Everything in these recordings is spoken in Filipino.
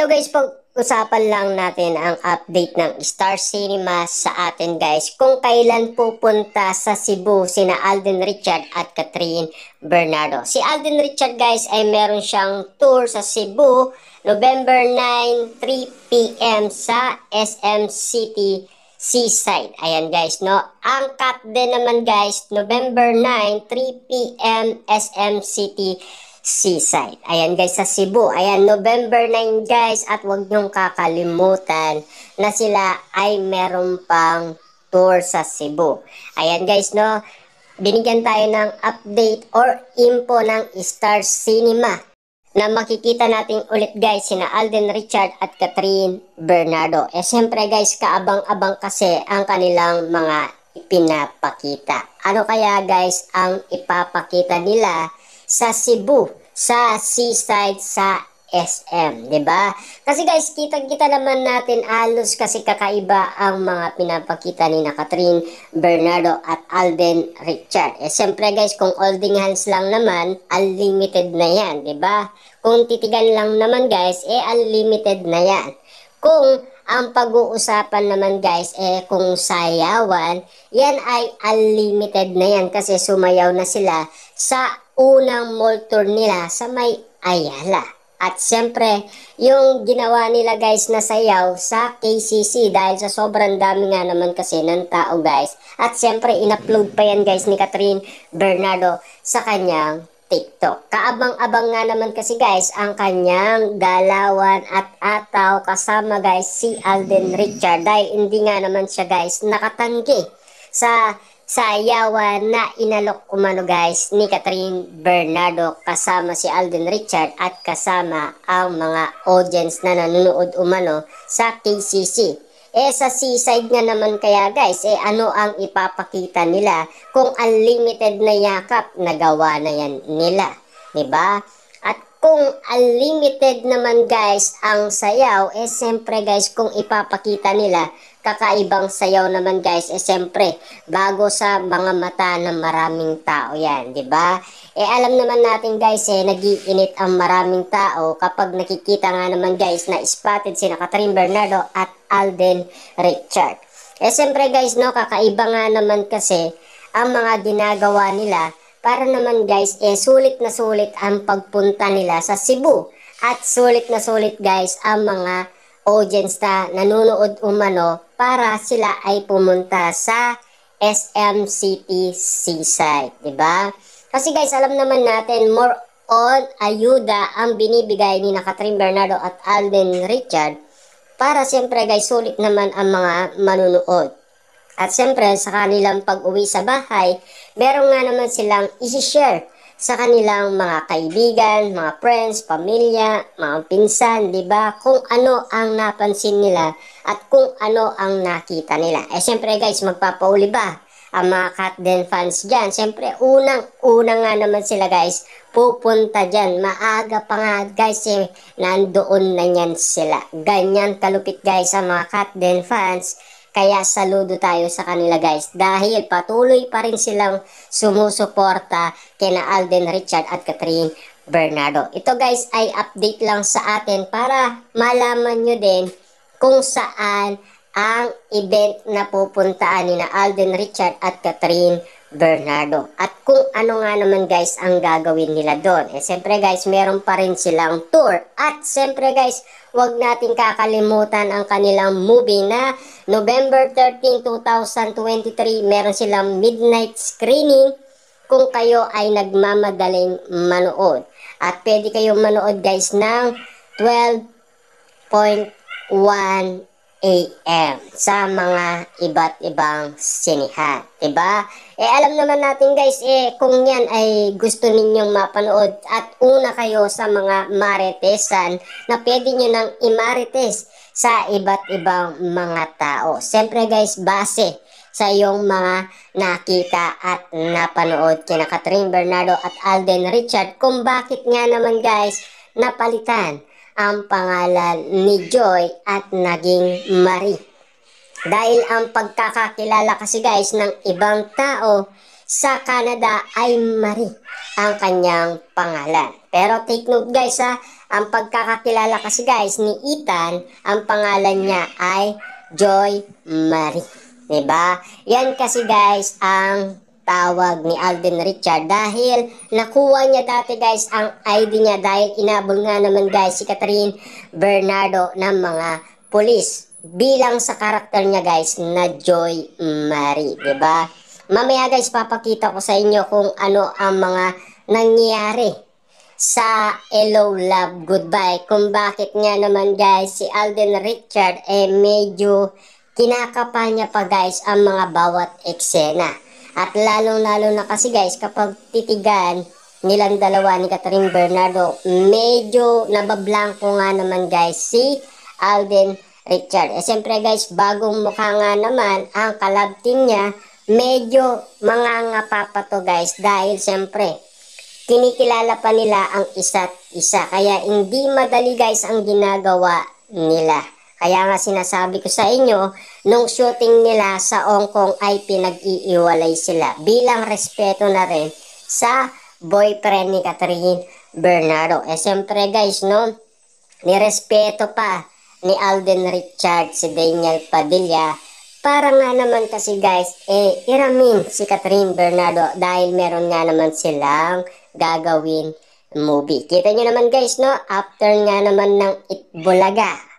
Hello guys, pag-usapan lang natin ang update ng Star Cinema sa atin guys. Kung kailan pupunta sa Cebu sina Alden Richard at Catherine Bernardo. Si Alden Richard guys ay meron siyang tour sa Cebu November 9, 3 p.m. sa SM City Seaside. Ayan guys, no? Ang cut din naman guys, November 9, 3 p.m. SM City Seaside. Ayan guys, sa Cebu. Ayan, November 9 guys. At huwag niyong kakalimutan na sila ay meron pang tour sa Cebu. Ayan guys, no? Binigyan tayo ng update or info ng Star Cinema na makikita natin ulit guys sina Alden Richard at Catherine Bernardo. Siyempre guys, kaabang-abang kasi ang kanilang mga ipinapakita. Ano kaya guys ang ipapakita nila sa Cebu, sa seaside, sa SM, 'di ba? Kasi guys, kitang-kita naman natin halos kasi kakaiba ang mga pinapakita ni na Catherine Bernardo at Alden Richard. Siyempre guys, kung holding hands lang naman, unlimited na 'yan, 'di ba? Kung titigan lang naman guys, unlimited na 'yan. Kung ang pag-uusapan naman guys, kung sayawan, yan ay unlimited na yan kasi sumayaw na sila sa unang mall tour nila sa may Ayala. At siyempre, yung ginawa nila guys na sayaw sa KCC dahil sa sobrang dami nga naman kasi ng tao guys. At siyempre, in-upload pa yan guys ni Catherine Bernardo sa kanyang TikTok. Kaabang-abang nga naman kasi guys ang kanyang galawan at ataw kasama guys si Alden Richard dahil hindi nga naman siya guys nakatanggi sa sayawan na inalok umano guys ni Catherine Bernardo kasama si Alden Richard at kasama ang mga audience na nanonood umano sa KCC. Sa seaside nga naman kaya guys, ano ang ipapakita nila kung unlimited na yakap na gawa na yan nila, 'di ba? At kung unlimited naman guys ang sayaw, siyempre guys kung ipapakita nila kakaibang sayaw naman guys, siyempre bago sa mga mata ng maraming tao yan, 'di ba? Alam naman natin guys, nag-iinit ang maraming tao kapag nakikita nga naman guys na spotted sina Catherine Bernardo at Alden Richard. Siyempre guys, no, kakaiba nga naman kasi ang mga ginagawa nila para naman guys, sulit na sulit ang pagpunta nila sa Cebu. At sulit na sulit guys ang mga audience na nanonood umano para sila ay pumunta sa SM City Seaside, 'di ba? Kasi guys, alam naman natin more on ayuda ang binibigay ni na Catherine Bernardo at Alden Richard para siyempre guys sulit naman ang mga manunood. At siyempre sa kanilang pag-uwi sa bahay, meron nga naman silang i-share sa kanilang mga kaibigan, mga friends, pamilya, mga pinsan, 'di ba? Kung ano ang napansin nila at kung ano ang nakita nila. Siyempre guys, magpapauli ba ang mga Catden fans dyan? Siyempre, unang-una nga naman sila guys, pupunta dyan. Maaga pa nga guys, nandoon na yan sila. Ganyan kalupit guys ang mga Catden fans. Kaya saludo tayo sa kanila guys dahil patuloy pa rin silang sumusuporta kina Alden Richard at Catherine Bernardo. Ito guys ay update lang sa atin para malaman nyo din kung saan ang event na pupuntaan ni na Alden Richard at Catherine Bernardo. At kung ano nga naman guys ang gagawin nila doon. Siyempre guys, meron pa rin silang tour. At siyempre guys, huwag natin kakalimutan ang kanilang movie na November 13, 2023. Meron silang midnight screening kung kayo ay nagmamadaling manood. At pwede kayong manood guys ng 12.1 AM sa mga iba't ibang sinihan, 'di ba? Alam naman natin guys, kung yan ay gusto ninyong mapanood at una kayo sa mga maritesan na pwede nyo nang imarites sa iba't ibang mga tao. Siyempre guys, base sa iyong mga nakita at napanood kina Catherine Bernardo at Alden Richard kung bakit nga naman guys napalitan ang pangalan ni Joy at naging Marie. Dahil ang pagkakakilala kasi guys ng ibang tao sa Canada ay Marie ang kanyang pangalan. Pero take note guys ha, ang pagkakakilala kasi guys ni Ethan, ang pangalan niya ay Joy Marie. Diba? Yan kasi guys ang tawag ni Alden Richard dahil nakuha niya dati guys ang ID niya dahil inabol nga naman guys si Catherine Bernardo ng mga pulis bilang sa karakter niya guys na Joy Marie. Diba? Mamaya guys papakita ko sa inyo kung ano ang mga nangyari sa Hello Love Goodbye, kung bakit nga naman guys si Alden Richard medyo kinakapa niya pa guys ang mga bawat eksena. At lalong-lalo na kasi guys kapag titigan nilang dalawa ni Catherine Bernardo, medyo nabablanko nga naman guys si Alden Richard. Siyempre guys, bagong mukha nga naman ang collab team niya, medyo mangangapa pa to guys dahil siyempre kinikilala pa nila ang isa't isa. Kaya hindi madali guys ang ginagawa nila. Kaya nga sinasabi ko sa inyo, nung shooting nila sa Hong Kong ay pinag-iiwalay sila bilang respeto na rin sa boyfriend ni Catherine Bernardo. Siyempre guys, no, nirespeto pa ni Alden Richard si Daniel Padilla para nga naman kasi guys, iramin si Catherine Bernardo dahil meron nga naman silang gagawin movie. Kita nyo naman guys, no? After nga naman ng Itbulaga,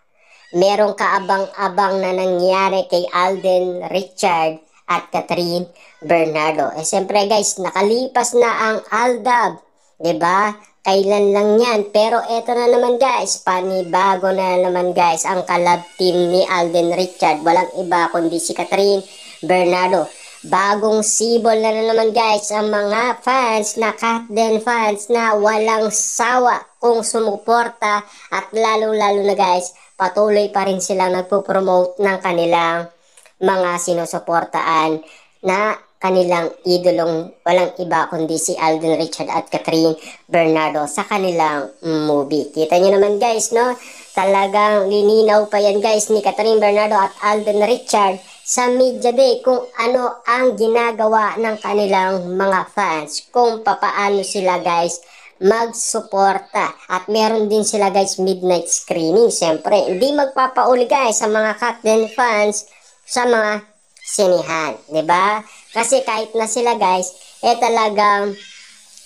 merong kaabang-abang na nangyari kay Alden Richard at Catherine Bernardo. Siyempre guys, nakalipas na ang Aldab. Diba? Kailan lang yan. Pero eto na naman guys, panibago na naman guys ang collab team ni Alden Richard. Walang iba kundi si Catherine Bernardo. Bagong sibol na naman guys ang mga fans na Katden fans na walang sawa kung sumuporta at lalo-lalo na guys, patuloy pa rin silang nagpo-promote ng kanilang mga sinusuportaan na kanilang idolong walang iba kundi si Alden Richard at Catherine Bernardo sa kanilang movie. Kita nyo naman guys, no? Talagang lininaw pa yan guys ni Catherine Bernardo at Alden Richard sa media day kung ano ang ginagawa ng kanilang mga fans, kung papaano sila guys magsuporta. At meron din sila guys midnight screening. Siyempre, hindi magpapauli guys sa mga Katden fans sa mga sinihan, 'di ba? Kasi kahit na sila guys, talagang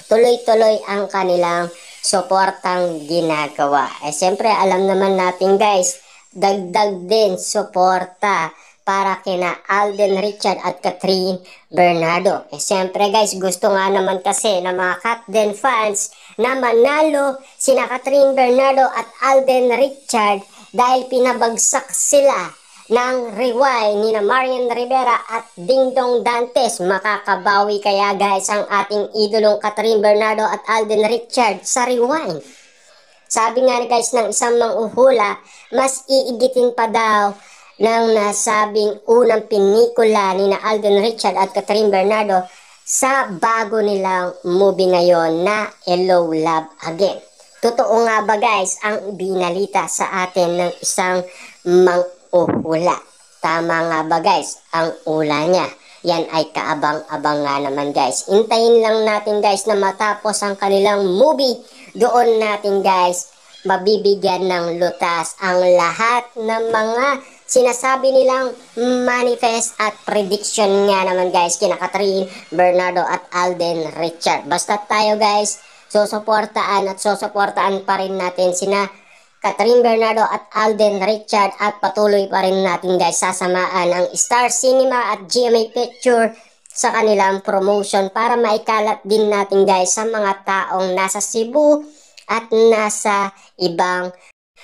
tuloy-tuloy ang kanilang suportang ginagawa. Siyempre, alam naman natin guys, dagdag din suporta para kina Alden Richard at Catherine Bernardo. Siyempre guys, gusto nga naman kasi ng mga Katden fans na manalo sina Catherine Bernardo at Alden Richard dahil pinabagsak sila ng rewind ni na Marian Rivera at Dingdong Dantes. Makakabawi kaya guys ang ating idolong Catherine Bernardo at Alden Richard sa rewind? Sabi nga guys ng isang manghuhula, mas iigitin pa daw ng nasabing unang pinikula ni na Alden Richard at Catherine Bernardo sa bago nilang movie ngayon na Hello Love Again. Totoo nga ba guys ang binalita sa atin ng isang manghuhula? Tama nga ba guys ang ula niya? Yan ay kaabang-abang nga naman guys. Hintayin lang natin guys na matapos ang kanilang movie. Doon natin guys mabibigyan ng lutas ang lahat ng mga sinasabi nilang manifest at prediction nga naman guys kina Catherine Bernardo at Alden Richard. Basta tayo guys, susuportaan at susuportaan pa rin natin sina Catherine Bernardo at Alden Richard at patuloy pa rin natin guys sasamaan ang Star Cinema at GMA Picture sa kanilang promotion para maikalat din natin guys sa mga taong nasa Cebu at nasa ibang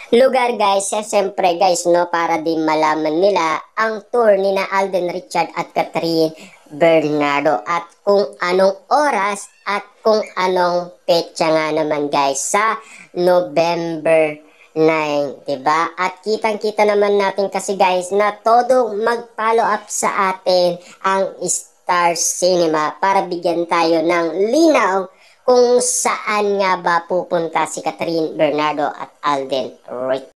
lugar guys. Siyempre guys, no, para din malaman nila ang tour ni na Alden Richard at Catherine Bernardo at kung anong oras at kung anong petsa nga naman guys sa November 9, diba? At kitang-kita naman natin kasi guys na todo mag-follow up sa atin ang Star Cinema para bigyan tayo ng linaw kung saan nga ba pupunta si Catherine Bernardo at Alden Richard.